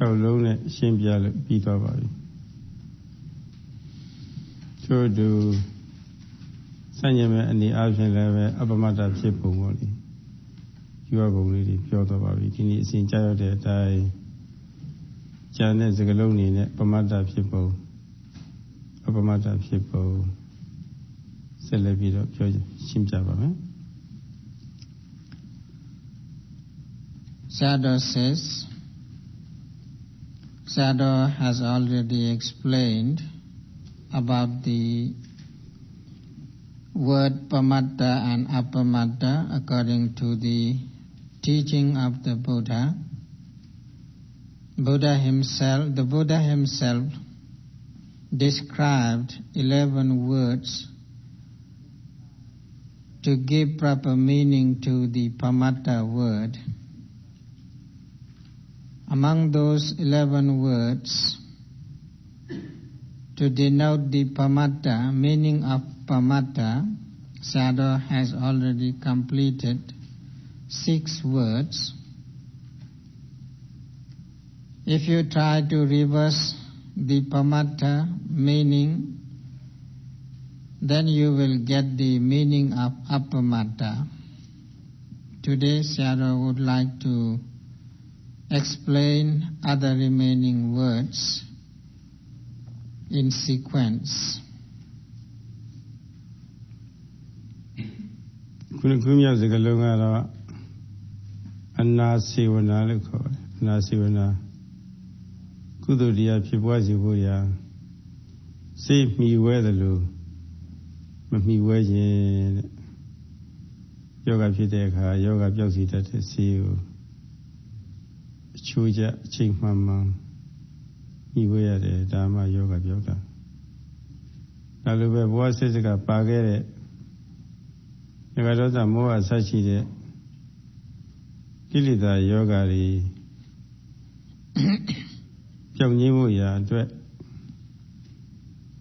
6လုံးနဲ့ရှင်းပြလို့ပြီးသွားပါပြီထို့တူစัญญမဲ့အနေအချင်းလည်းပဲအပမတ္တဖြစ်ပုံပေါ့လေယူရပုံလေးတွေပြောသွားပါပြီဒီနေ့အစဉ်ကြားရတဲ့အတိုင်းဉာဏ်နဲ့စကလုံးနေနဲ့ပမတ္တဖြစ်ပုံအပမတ္တဖြစ်ပုံဆက်လက်ပြီးတော့ပြောရှင်းပြပါမယ်Sayadaw says Sayadaw has already explained about the word pamatta and apamatta according to the teaching of the Buddha. The Buddha himself described 11 words to give proper meaning to the pamatta word. Among those 11 words, to denote the pamatta, meaning of pamatta, Sayadaw has already completed 6 words. If you try to reverse the pamatta meaning, then you will get the meaning of apamatta. Today, Sayadaw would like to explain other remaining words in sequence. ခုမြောက်စကားလုံးကတော့အနာစေဝနာလို့ခေါ်တယ်အနာစေဝနာကုသိုလ်တရားဖြစ်ပွားစေဖို့ရာစိတ်မှီဝဲတယ်လို့မမှီဝဲခြင်းတဲ့ယောဂဖြစ်တဲ့အခါယောဂပျောက်စီတတ်တဲ့စိတ်ကိုအချိုးကျအချိန်မှန်မှန်မှီဝဲရတယ်ဒါမှယောဂပျောက်တာဒါလိုပဲဘဝစိတ်စကပါခဲ့တဲ့ငါတို့ကမောဟဆက်ရှိတဲ့ကိလေသာယောဂတွေပြောင်းငြိမ်းမှုရာအတွက်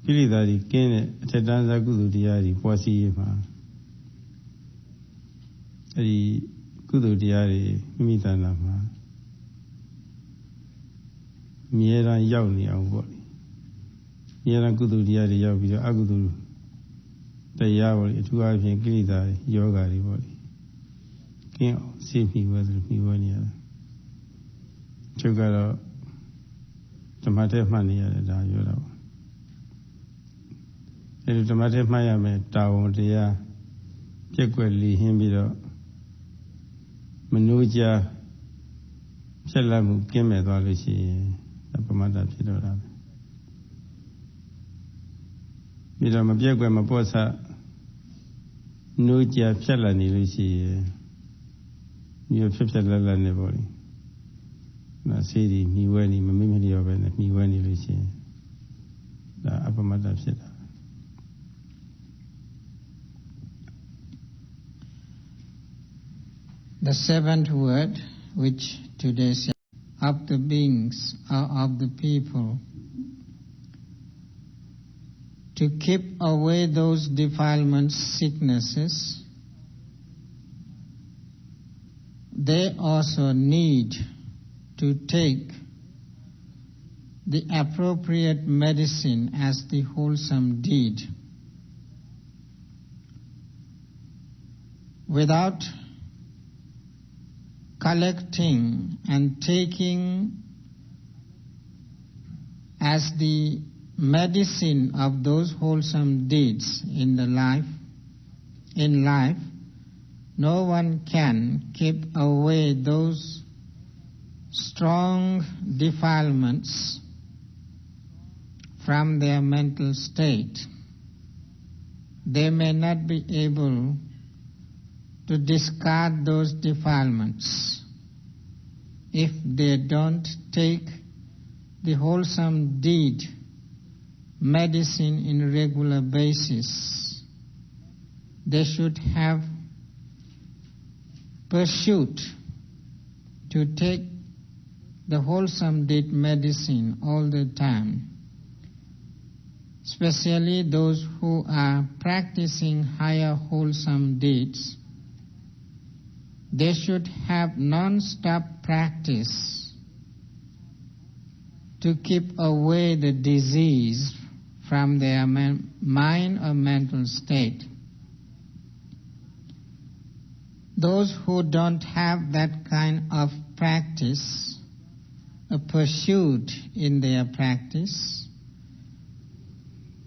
ကိလေသာတွေကင်းတဲ့အထက်တန်းစားကုသိုလ်တရားတွေပွားစီရမှာအဲဒီကုသိုလ်တရားတွေမိမိတဏ္ဍာမှာအမြဲတမ်းရောက်နေအောင်ပေါ့လေအမြဲတမ်းကုသိုလ်တရားတွေရောက်ပြီးတော့အကုသိုလ်တရားပေါ့လေအထူးအားဖြင့်ကိလေသာယောဂတွေပေါ့လေကင်းအောင်စိတ်မိဝဲသလိုမိဝဲနေရတယ်ချုပ်ကတော့ဓမ္မထဲမှတ်နေရတယ်ဒါပြောတာပေါ့အဲဒီဓမ္မထဲမှတ်ရမယ်တာဝန်တရားပြက်ကွက်လီဟင်းပြီးတော့မနှိုးကြဖြက်လက်မှုကင်းမဲ့သွားလို့ရှိရင်ပမတ္တဖြစ်တော့တာပဲပြီးတော့မပြက်ကွယ်မပေါ့ဆနှိုးကြဖြက်လက်နေလို့ရှိရင်မျိုးဖြက်လက်နေပေါ့လေနာစေးဒီမိဝဲနေမမိမလျော်ပဲနဲ့မိဝဲနေလို့ရှိရင်ဒါအပမတ္တဖြစ်တာThe 7th word, which today says, of the beings or of the people, to keep away those defilements, sicknesses, they also need to take the appropriate medicine as the wholesome deed. Without collecting and taking as the medicine of those wholesome deeds in life, no one can keep away those strong defilements from their mental state. They may not be able to discard those defilements if they don't take the wholesome deed medicine in regular basis. They should have pursuit to take the wholesome deed medicine all the time, especially those who are practicing higher wholesome deeds. They should have non-stop practice to keep away the disease from their mind or mental state. Those who don't have that kind of practice, a pursuit in their practice,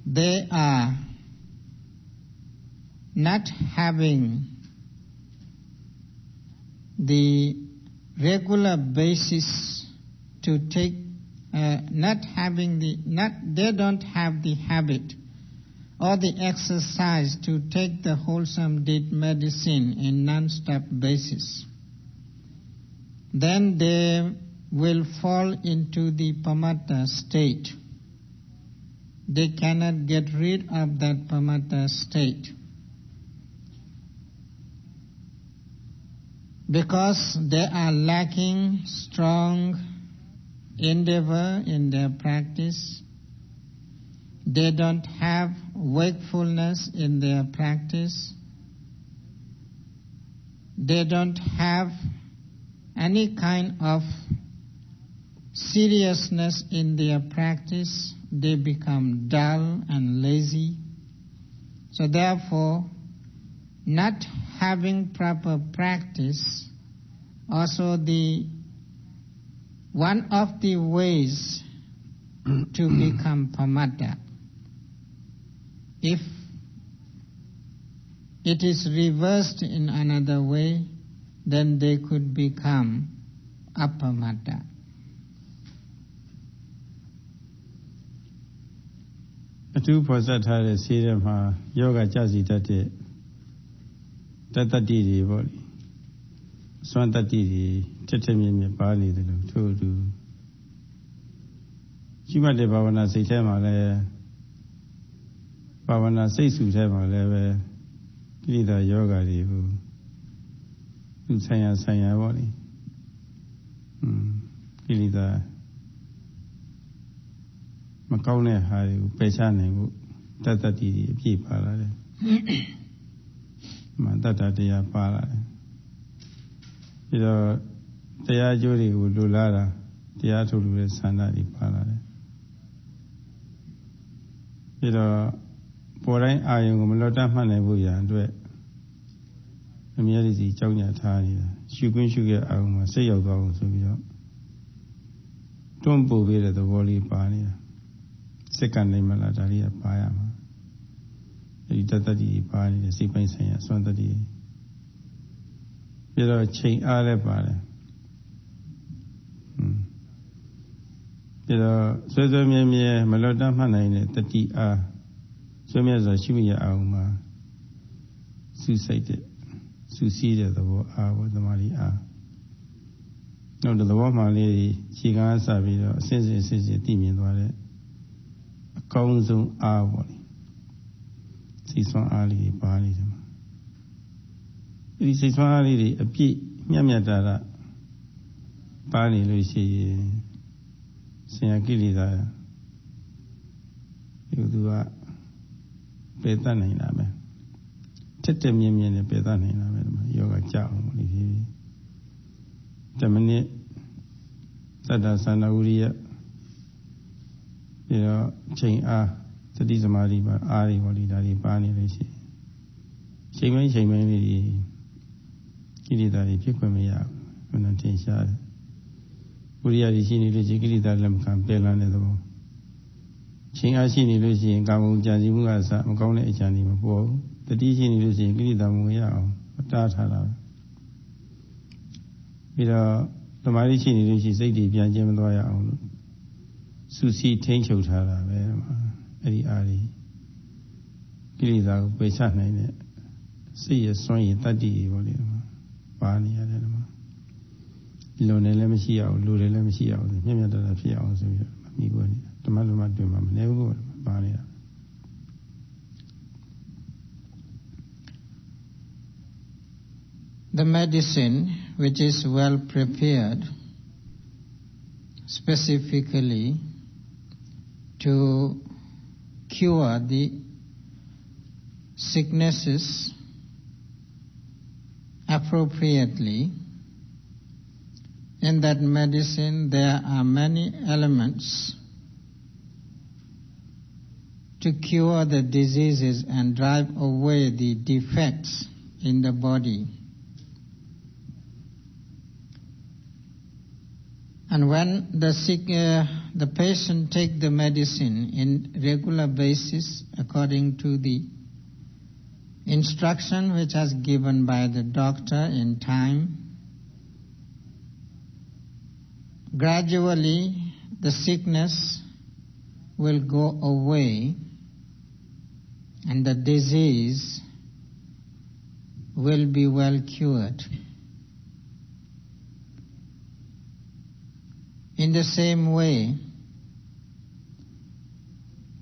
they are not having the regular basis to take, they don't have the habit or the exercise to take the wholesome deed medicine in non-stop basis. Then they will fall into the pamatta state. They cannot get rid of that pamatta state, because they are lacking strong endeavor in their practice. They don't have wakefulness in their practice. They don't have any kind of seriousness in their practice. They become dull and lazy. So therefore, not having proper practice, also one of the ways to become pamatta. If it is reversed in another way, then they could become apamatta. Atu pasatha sire ma yoga jasi tate tatati di boli swantati di tetemye pa ni de lo thodu chimate bhavana siat the ma le bhavana siat su the ma le be kilita yoga di bu tu sanya boli kilita မကောင်းတဲ့ဟာတွေကိုပယ်ချနိုင်ဖို့တတ္တတိအပြည့်ပါလာတယ်။တတ္တတရားပါလာတယ်။ပြီးတော့တရားကျိုးတွေကိုလိုလားတာတရားထုတ်လို့တဲ့ဆန္ဒတွေပါလာတယ်။ပြီးတော့ပေါ်တိုင်းအာယုံကိုမလွတ်တတ်မှတ်နိုင်ဖို့ရန်အတွက်အမြဲတည်းကြောက်ကြထားနေတာရှုခွင့်ရှုခဲ့အောင်မှာစိတ်ရောက်သွားအောင်ဆိုပြီးတော့တွန်းပို့ပေးတဲ့သဘောလေးပါနေတာ စိတ်ကနေမလားဒါလေးကပါရမှာအဲဒီတတ္တတိပါနေတဲ့စိတ်ပိုင်းဆိုင်ရာစွမ်းတတိပြီးတော့ချိန်အားလည်းပါတယ်ပြီးတော့ဆွဲဆွဲမြဲမြဲမလွတ်တတ်မှတ်နိုင်တဲ့တတိအားဆွဲမြဲစွာရှိမိရအောင်မှာစူးစိုက်တဲ့စူးစီးတဲ့သဘောအားဘောသမာဓိအားနောက်တဲ့သဘောမှလေးခြေကားစပြီးတော့အစစ်သိမြင်သွားတဲ့ အကောင်းဆုံးအားပေါ့လေစိတ်ဆွမ်းအားလေးတွေပါနေတယ်မှာဒီစိတ်ဆွမ်းအားလေးတွေအပြည့်မြတ်တာပါနေလို့ရှိရင်ဆင်ရကိလေသာဒီသူကပယ်တတ်နိုင်တာပဲတက်မြင့်နဲ့ပယ်တတ်နိုင်တာပဲဒီမှာယောဂကြောက်အောင်ဒီဖြည်း10မိနစ်သတ္တသန္တာဝိရိယ ပြီးတော့ချိန်အားသတိသမာဓိပါအားတွေဟောဒီဒါတွေပါနေလို့ရှိရင်ချိန်ပိုင်းလေးကိလေသာတွေဖြစ်ခွင့်မရဘူးဘယ်နဲ့ထင်ရှားတယ်ဝိရိယတွေရှိနေလို့ရှိရင်ကိလေသာလက်မခံပယ်လန်းတဲ့သဘောချိန်အားရှိနေလို့ရှိရင်ကာမဂုဏ်ကြံစည်မှုကအစမကောင်းတဲ့အကြံတွေမပေါ်ဘူးတတိရှိနေလို့ရှိရင်ကိလေသာမဝင်ရအောင်တားထားတာပြီးတော့သမာဓိရှိနေလို့ရှိရင်စိတ်တွေပြန်ကျင်းမသွားရအောင်လို့ စုစည်းထိန်းချုပ်ထားတာပဲအဲ့ဒီအားကြီးကိလေသာကိုပယ်ချနိုင်တဲ့စိတ်ရစွမ်းရည်တတ္တိပေါ့လေပါနေရတယ်ဒီမှာလုံနေလည်းမရှိအောင်လူတွေလည်းမရှိအောင်မြတ်မြတ်တာဖြစ်အောင်ဆိုပြီးတော့မိကိုနေတာဓမ္မလုံးမတွင်မှာမနေဘူးပါနေတာ The medicine which is well prepared specifically to cure the sicknesses appropriately in that medicine there are many elements to cure the diseases and drive away the defects in the body. And when the patient take the medicine in regular basis according to the instruction which is given by the doctor in time, gradually the sickness will go away and the disease will be well cured. In the same way,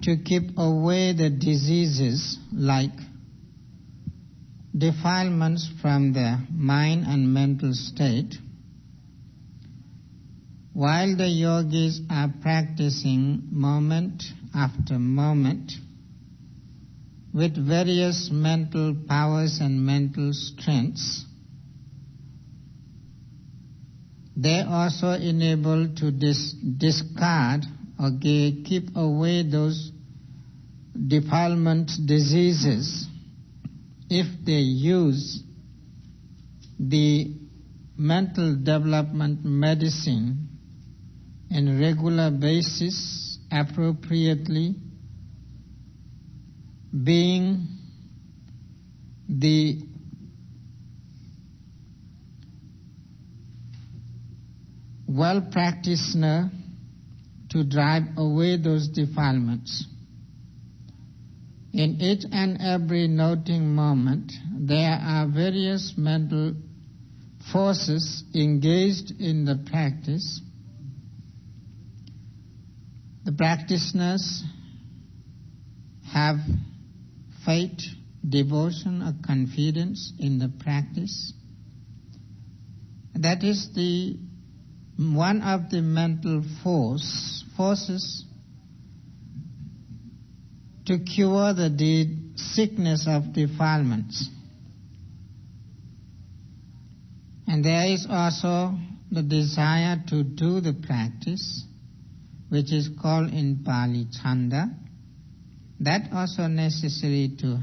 to keep away the diseases like defilements from the mind and mental state, while the yogis are practicing moment after moment with various mental powers and mental strengths, they also enable to discard or keep away those defilement diseases if they use the mental development medicine in regular basis appropriately, being the well-practitioner to drive away those defilements. In each and every noting moment, there are various mental forces engaged in the practice. The practitioners have faith, devotion, or confidence in the practice. That is the one of the mental forces to cure the sickness of defilements. And there is also the desire to do the practice, which is called in Pali Chanda. That also necessary to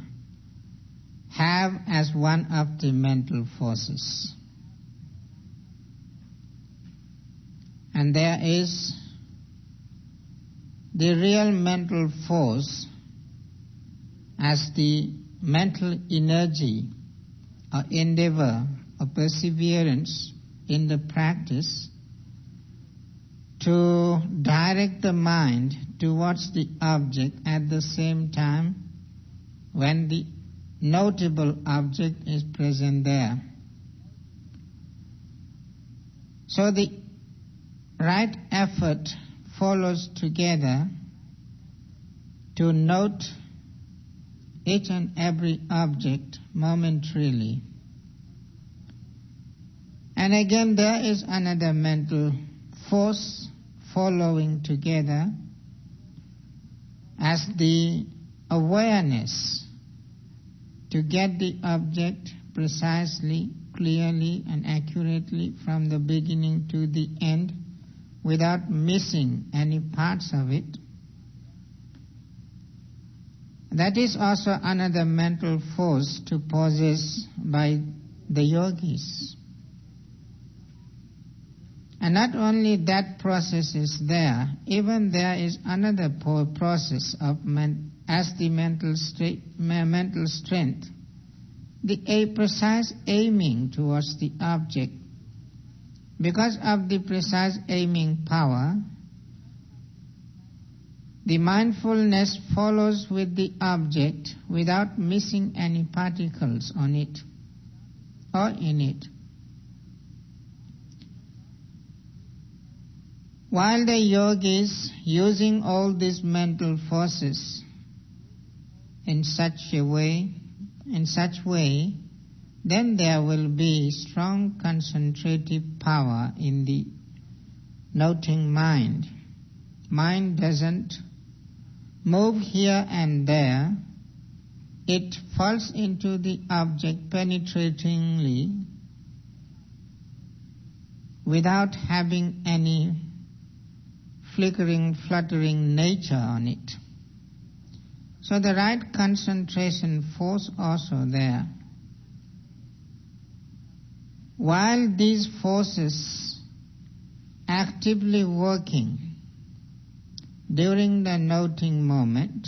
have as one of the mental forces. And there is the real mental force as the mental energy or endeavor or perseverance in the practice to direct the mind towards the object at the same time when the notable object is present there. So the right effort follows together to note each and every object momentarily. And again there is another mental force following together as the awareness to get the object precisely, clearly and accurately from the beginning to the end without missing any parts of it. That is also another mental force to possess by the yogis. And not only that process is there, even there is another process of as the mental strength, the precise aiming towards the object. Because of the precise aiming power, the mindfulness follows with the object without missing any particles on it or in it. While the yogis using all these mental forces in such way, then there will be strong concentrative power in the noting mind. Mind doesn't move here and there. It falls into the object penetratingly without having any flickering, fluttering nature on it. So the right concentration force also there. While these forces actively working during the noting moment,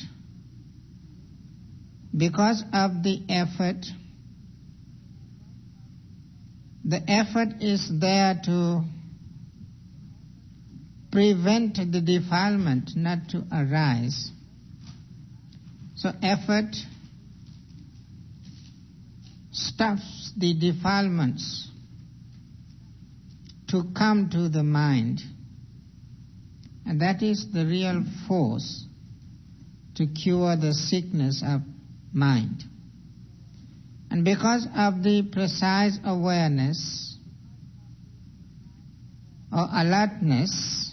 because of the effort is there to prevent the defilement not to arise. So effort stops the defilements to come to the mind. And that is the real force to cure the sickness of mind. And because of the precise awareness or alertness,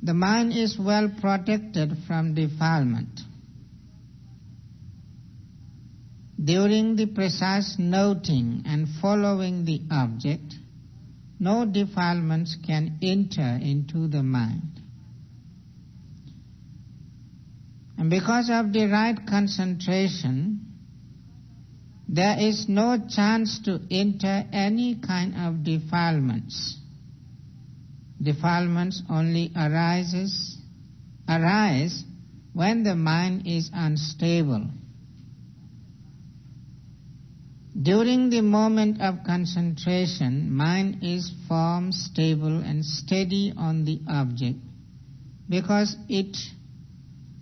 the mind is well protected from defilement. During the precise noting and following the object, no defilements can enter into the mind. And because of the right concentration, there is no chance to enter any kind of defilements. Defilements only arise when the mind is unstable. During the moment of concentration, mind is firm, stable, and steady on the object because it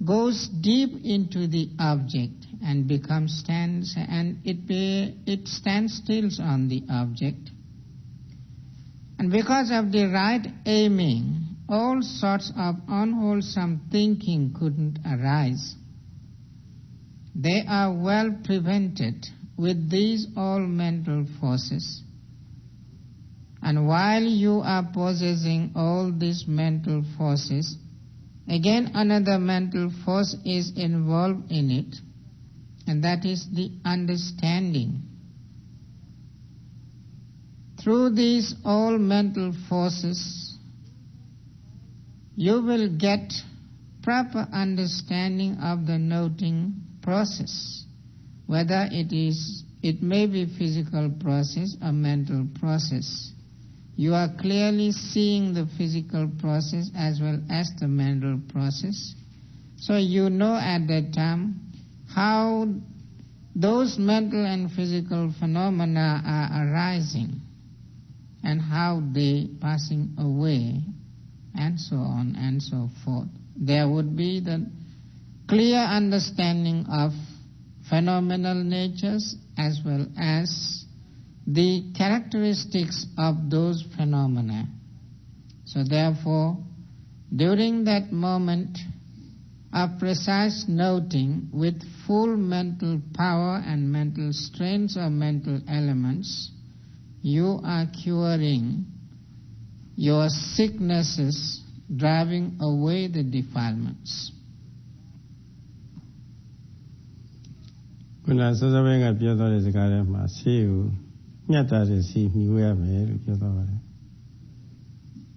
goes deep into the object and it stands still on the object. And because of the right aiming, all sorts of unwholesome thinking couldn't arise. They are well prevented with these all mental forces. And while you are possessing all these mental forces, again another mental force is involved in it, and that is the understanding. Through these all mental forces, you will get proper understanding of the noting process, whether it may be physical process or mental process. You are clearly seeing the physical process as well as the mental process. So you know at that time how those mental and physical phenomena are arising and how they passing away, and so on and so forth. There would be the clear understanding of phenomenal natures as well as the characteristics of those phenomena. So therefore, during that moment of precise noting with full mental power and mental strength or mental elements, you are curing your sicknesses, driving away the defilements. ခုနစောစောပိုင်းကပြောသွားတဲ့စကားထဲမှာဆေးကိုညှက်တာတဲ့ဆေးမြှဝဲရမယ်လို့ပြောသွားပါတယ်။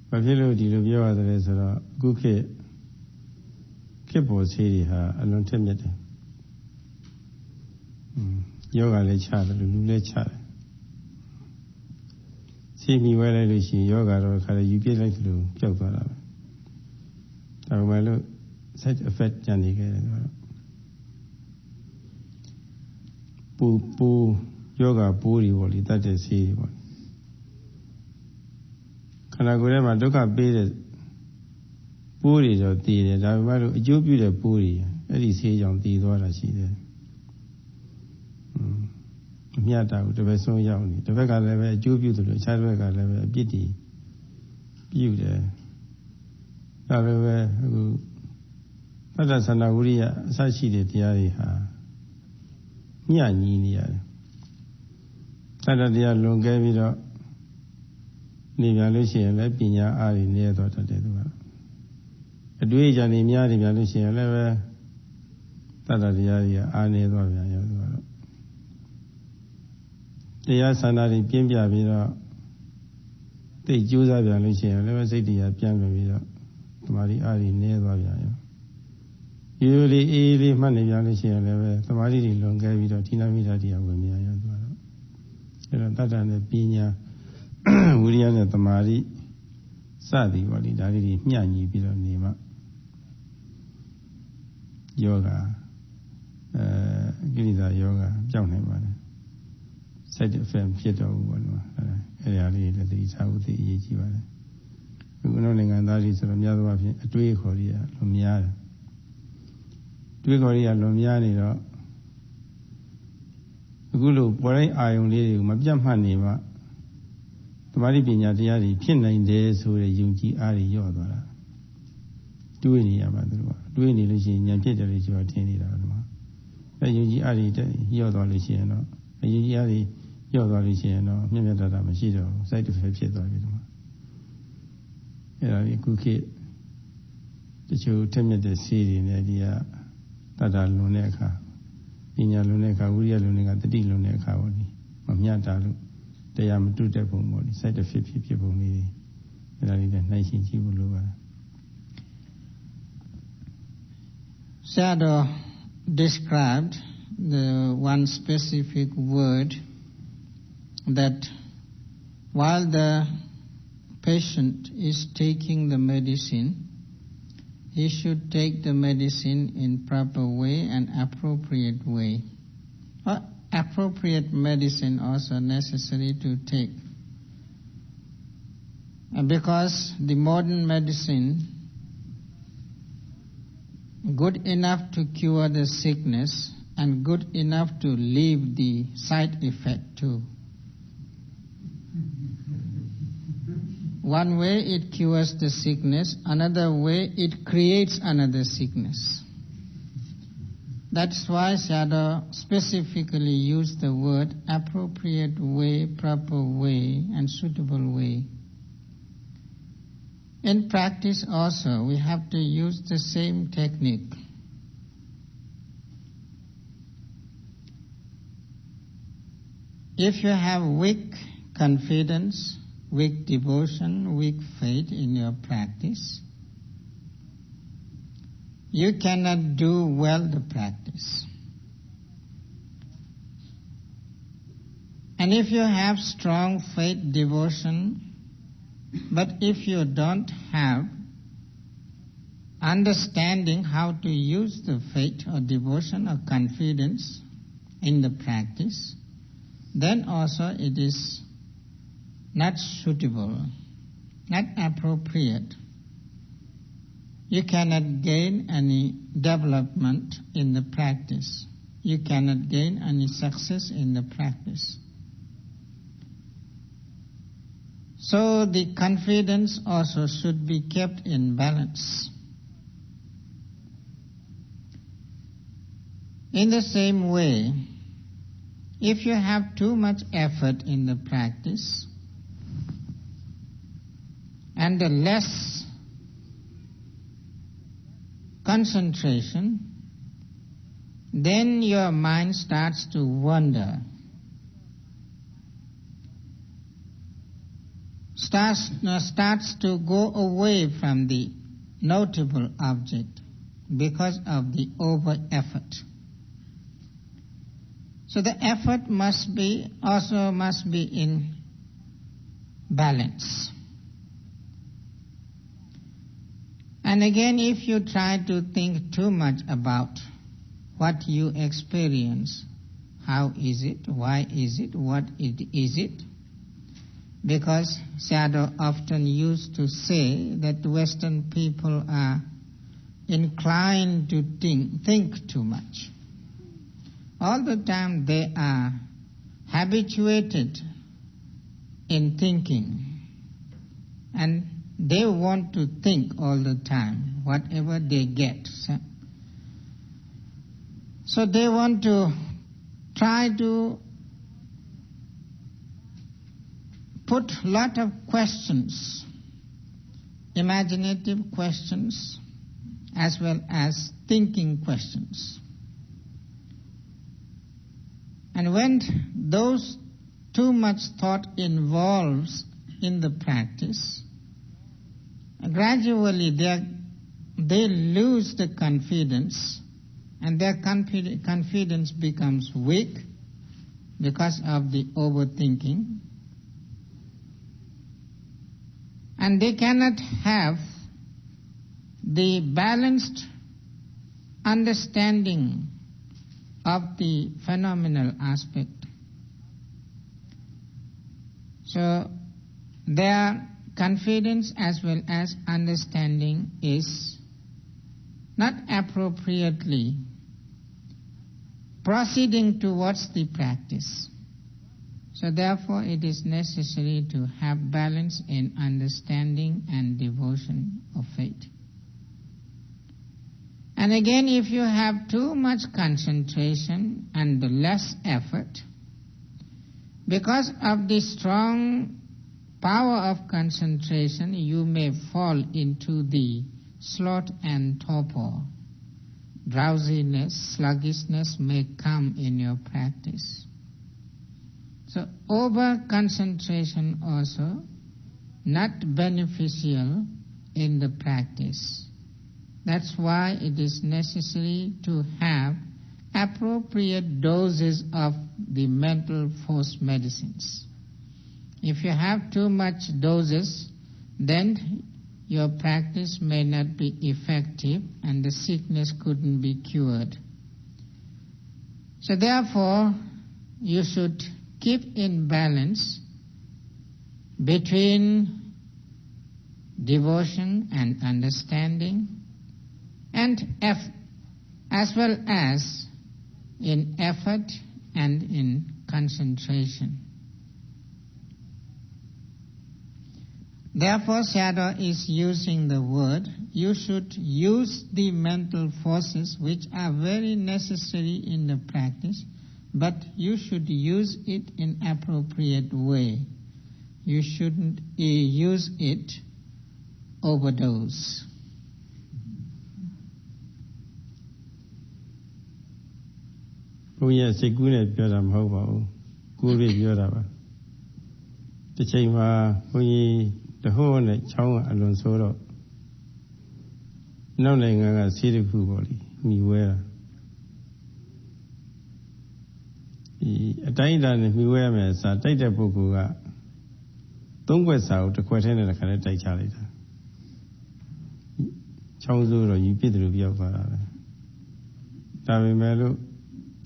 ဘာဖြစ်လို့ဒီလိုပြောရသလဲဆိုတော့အခုခေတ်ပေါ်ဆေးတွေဟာအလွန်ထက်မြက်တယ်။ယောဂလည်းချတယ်လူလည်းချတယ်။ဆေးမြှဝဲလိုက်လို့ရှိရင်ယောဂတော့ခါလည်းယူပြစ်လိုက်လို့ပျောက်သွားတာပဲ။ဒါပေမဲ့လို့ side effect ကြံနေခဲ့တယ်ဆိုတော့ပူယောဂပိုးတွေပေါ့လေတတ်တဲ့ဆေးတွေပေါ့ခန္ဓာကိုယ်ထဲမှာဒုက္ခပေးတဲ့ပိုးတွေတော့တည်တယ်ဒါပေမဲ့လို့အကျိုးပြုတဲ့ပိုးတွေအဲ့ဒီဆေးကြောင့်တည်သွားတာရှိတယ်အမြတ်တာကိုတစ်ဘက်ဆုံးရောက်နေတစ်ဘက်ကလည်းပဲအကျိုးပြုတယ်လို့အခြားတစ်ဘက်ကလည်းပဲအပြစ်တွေပြုတယ်ဒါလည်းပဲအခုသတ္တသနာဝိရိယအစရှိတဲ့တရားတွေဟာညှညီနေရတယ်သတ္တတရားလွန်ကဲပြီးတော့နေပြန်လို့ရှိရင်လည်းပညာအားတွေနည်းသွားတတ်တယ်သူကအတွေ့အကြုံတွေများနေပြန်လို့ရှိရင်လည်းပဲသတ္တတရားတွေကအားနည်းသွားပြန်ရောသူကတော့တရားဆန္ဒတွေပြင်းပြပြီးတော့ သိကြိုးစားပြန်လို့ရှိရင်လည်းစိတ်တရားပြန်ပြီးတော့တမာတိအားတွေနည်းသွားပြန်ရောရိုးရိုးလေးအေးလေးမှတ်နေပြန်လို့ရှိရင်လည်းတမာတိတွေလွန်ကဲပြီးတော့ဌိနမိတာတရားဝင်မြန်ရောသွားတော့အဲတော့တတ္တနဲ့ပညာဝိရိယနဲ့တမာတိစသည်ပေါ့လေဒါလေးတွေမျှညီပြီးတော့နေမှယောဂကိလေသာယောဂပြောင်းနိုင်ပါတယ် side effect ဖြစ်တော့ဘူးပေါ့နော်အဲ့ဒါလေးလည်းသတိထားဖို့သိအရေးကြီးပါတယ်ခုနောက်နိုင်ငံသားတွေဆိုတော့များသောအားဖြင့်အတွေးခေါ်ရလွန်များတယ်တွေးခေါ်ရလွန်များနေတော့အခုလိုပေါ်တိုင်းအာယုံလေးတွေကိုမပြတ်မှတ်နေမှသမာဓိပညာတရားတွေဖြစ်နိုင်တယ်ဆိုတဲ့ယုံကြည်အားတွေရော့သွားတာတွေးနေရပါသူတို့ကတွေးနေလို့ရှိရင်ဉာဏ်ဖြစ်တယ်လို့ပြောထင်နေတာဒီမှာအဲယုံကြည်အားတွေရော့သွားလို့ရှိရင်တော့ယုံကြည်အားတွေရော့သွားလို့ရှိရင်တော့မြတ်မြတ်တာမရှိတော့ဘူး side effect ဖြစ်သွားပြီဒီမှာအဲဒါဒီခုခေတ်တချို့ထက်မြက်တဲ့ဆေးတွေနဲ့ဒီကတတ္တလွန်တဲ့အခါပညာလွန်တဲ့အခါဝိရိယလွန်တဲ့အခါတတိလွန်တဲ့အခါပေါ့ဒီမမြတ်တာလို့တရားမတုတဲ့ပုံပေါ့ဒီ side effect ဖြစ်ပုံလေးတွေအဲဒါလေးနဲ့နှိုင်းရှင်းကြည့်ဖို့လိုပါတယ် Sayadaw described the one specific word that while the patient is taking the medicine, he should take the medicine in proper way and appropriate way. Appropriate medicine also necessary to take. Because the modern medicine good enough to cure the sickness and good enough to leave the side effect too. One way it cures the sickness, another way it creates another sickness. That's why Sayadaw specifically used the word appropriate way, proper way, and suitable way. In practice also, we have to use the same technique. If you have weak confidence, weak devotion, weak faith in your practice, you cannot do well the practice. And if you have strong faith, devotion, but if you don't have understanding how to use the faith or devotion or confidence in the practice, then also it is not suitable, not appropriate. You cannot gain any development in the practice. You cannot gain any success in the practice. So the confidence also should be kept in balance. In the same way, if you have too much effort in the practice and the less concentration, then your mind starts to wander. Starts to go away from the notable object because of the over effort. So the effort must be in balance. And again, if you try to think too much about what you experience, how is it, why is it, what is it? Because Sayadaw often used to say that Western people are inclined to think too much. All the time they are habituated in thinking, and they want to think all the time, whatever they get. So they want to try to put a lot of questions, imaginative questions, as well as thinking questions. And when those too much thought involves in the practice, gradually they lose the confidence, and their confidence becomes weak because of the overthinking. And they cannot have the balanced understanding of the phenomenal aspect. So their confidence as well as understanding is not appropriately proceeding towards the practice. So therefore it is necessary to have balance in understanding and devotion of faith. And again, if you have too much concentration and less effort, because of the strong power of concentration, you may fall into the sloth and torpor. Drowsiness, sluggishness may come in your practice. So over-concentration also not beneficial in the practice. That's why it is necessary to have appropriate doses of the mental force medicines. If you have too much doses, then your practice may not be effective and the sickness couldn't be cured. So therefore, you should keep in balance between devotion and understanding, and as well as in effort and in concentration. Therefore, Sayadaw is using the word, you should use the mental forces which are very necessary in the practice, but you should use it in appropriate way. You shouldn't use it overdose. Oh yes, a good at Hobo. Good Yoda. The chamber, the whole Chong alone solo. No longer a city body, me wear. A dine me wear me as a data book. Don't go out to question and a kind of day charity. Chong Zuro, you bid the review of Davi Melo.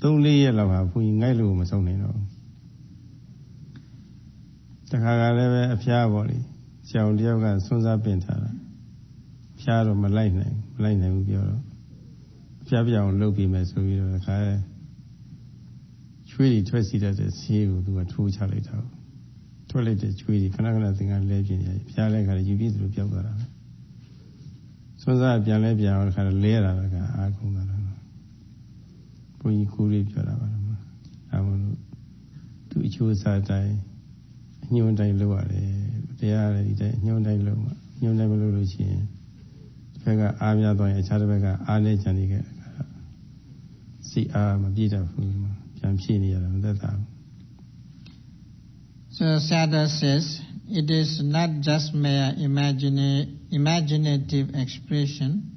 Don't lay a love who in Nailu was only no. The Haga a Pia body, Xiao Dioga, Sonza Bentala, Piaro Malightning, Lightning Bureau, Piabia on Loki Meso, the Tweedy twisted at the sea to a true Charlie Tower. Toilet is Tweedy, Canagana thing I lived in Pialega, you beat the Piabara. Sonza Pialebia had a layer like a Aguna. We could read your I want to choose a day, new day lower, they are new day lower, new level Lucian. Pega Avia by a Chadabega, Ane Janiga. See, I'm a beautiful Jamshini and that time. So Sayadaw says, it is not just mere imaginative expression,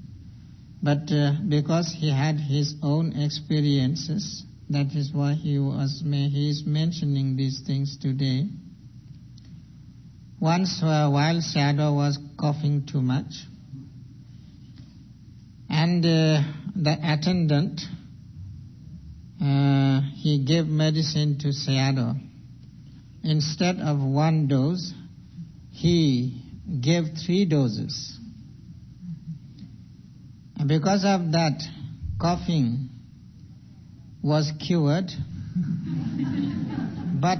but because he had his own experiences, that is why he is mentioning these things today. Once while Sayadaw was coughing too much, and the attendant, he gave medicine to Sayadaw. Instead of 1 dose, he gave 3 doses. And because of that, coughing was cured, but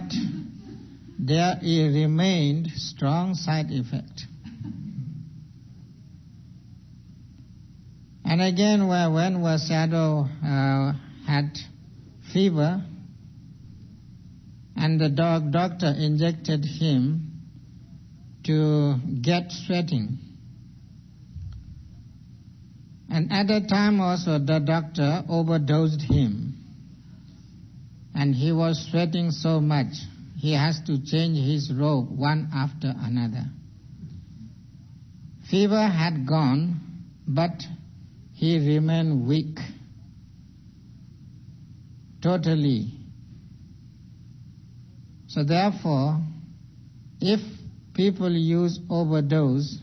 there remained strong side effect. And again, when Sayadaw had fever, and the doctor injected him to get sweating. And at that time also the doctor overdosed him. And he was sweating so much, he has to change his robe one after another. Fever had gone, but he remained weak, totally. So therefore, if people use overdose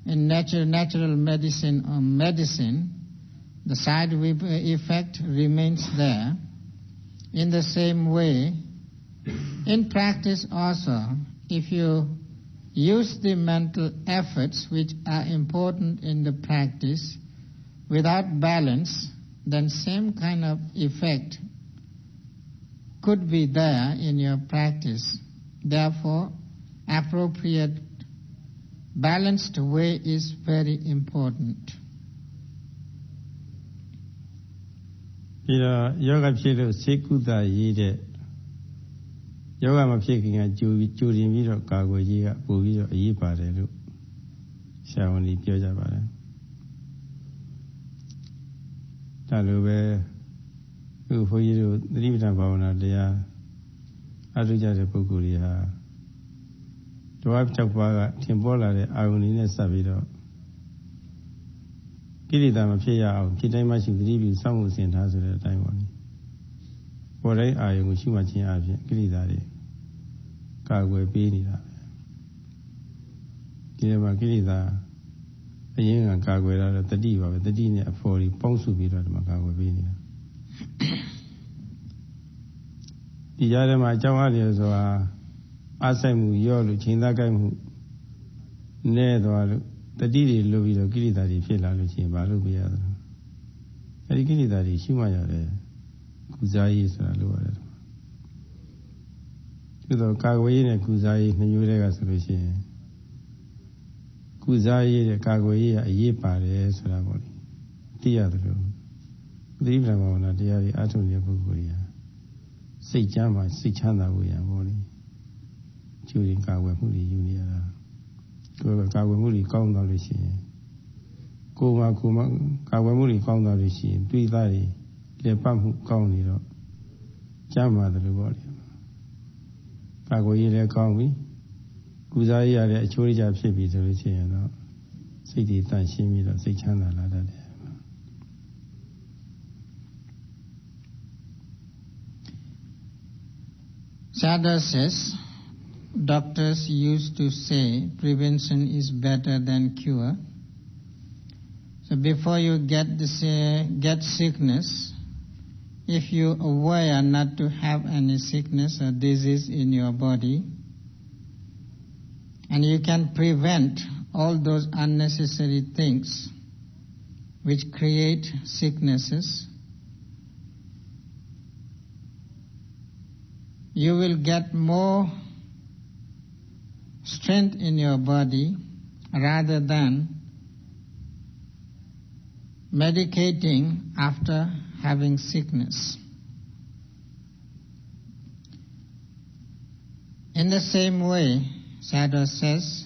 in natural medicine or medicine, the side effect remains there. In the same way, in practice also, if you use the mental efforts which are important in the practice without balance, then same kind of effect could be there in your practice. Therefore, appropriate balanced way is very important. ဒီတော့ယောဂဖြစ်လို့စိတ်ကုသရေးတဲ့ယောဂမဖြစ်ခင်ကကြိုတင်ပြီးတော့ကာကွယ်ရေးကပို့ပြီးတော့အရေးပါတယ်လို့ဆရာဝန်ကြီးပြောကြပါတယ်ဒါလိုပဲခုဘုန်းကြီးတို့သတိပဋ္ဌာန်ဘာဝနာတရားအထုကြတဲ့ပုဂ္ဂိုလ်တွေဟာဓဝါ၆ပါးကထင်ပေါ်လာတဲ့အာရုံတွေနဲ့စပ်ပြီးတော့ကိလေသာမဖြစ်ရအောင်ဖြစ်တိုင်းမှရှိသတိပြုစောင့်မှုစဉ်ထားဆိုတဲ့အတိုင်းပါလေပေါ်တိုင်းအာရုံကိုရှိမှခြင်းအပြင်ကိလေသာတွေကာကွယ်ပေးနေတာပဲဒီမှာကိလေသာအရင်ကကာကွယ်တာတော့တတိပါပဲတတိနဲ့အဖော်ကြီးပေါင်းစုပြီးတော့ဒီမှာကာကွယ်ပေးနေတာဒီကြားထဲမှာအကြောင်းအရာဆိုတာအားဆိုင်မှုရော့လို့ချိန်သားကိုက်မှုနဲ့သွားလို့တတိတွေလိုပြီးတော့ကိလေသာတွေဖြစ်လာလို့ရှိရင်ဘာလို့ပြရသလဲအဲဒီကိလေသာတွေရှိမှရတယ်ကုစားရေးဆိုတာလိုရတယ်သို့တော့ကာကွယ်ရေးနဲ့ကုစားရေးနှစ်မျိုးတည်းကဆိုလို့ရှိရင်ကုစားရေးတဲ့ကာကွယ်ရေးကအရေးပါတယ်ဆိုတာပေါ့လေသိရတယ်လို့သတိပဋ္ဌာန်ဘာဝနာတရားတွေအထုံးတဲ့ပုဂ္ဂိုလ်တွေဟာစိတ်ချမ်းသာစိတ်ချမ်းသာဖို့ရပေါ့လေကျိုးရင်ကာကွယ်မှုတွေယူနေရတာကိုယ်ကကာကွယ်မှုတွေကောင်းသွားလို့ရှိရင်ကိုယ်မှာကာကွယ်မှုတွေကောင်းသွားလို့ရှိရင်တွေးသားတွေလက်ပတ်မှုကောင်းနေတော့ကျမ်းပါတယ်လို့ပေါ့လေကာကွယ်ရေးလည်းကောင်းပြီကုစားရေးရတဲ့အချိုးရကြဖြစ်ပြီဆိုလို့ရှိရင်တော့စိတ်တွေတန့်ရှင်းပြီးတော့စိတ်ချမ်းသာလာတတ်တယ်Sayadaw says, doctors used to say prevention is better than cure. So before you get sickness, if you are aware not to have any sickness or disease in your body, and you can prevent all those unnecessary things which create sicknesses, you will get more strength in your body rather than medicating after having sickness. In the same way, Sayadaw says,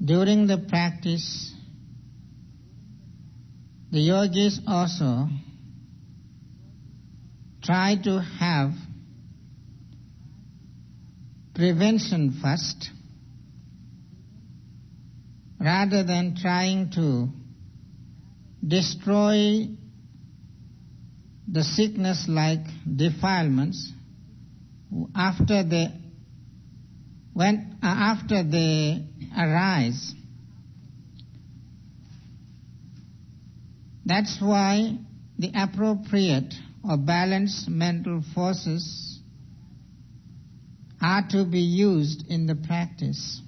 during the practice, the yogis also try to have prevention first, rather than trying to destroy the sickness like defilements after they arise. That's why the appropriate or balanced mental forces are to be used in the practice.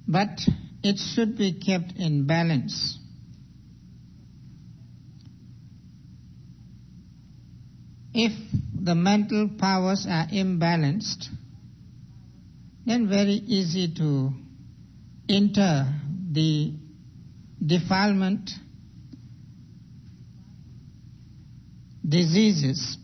But it should be kept in balance. If the mental powers are imbalanced, then very easy to enter the defilement diseases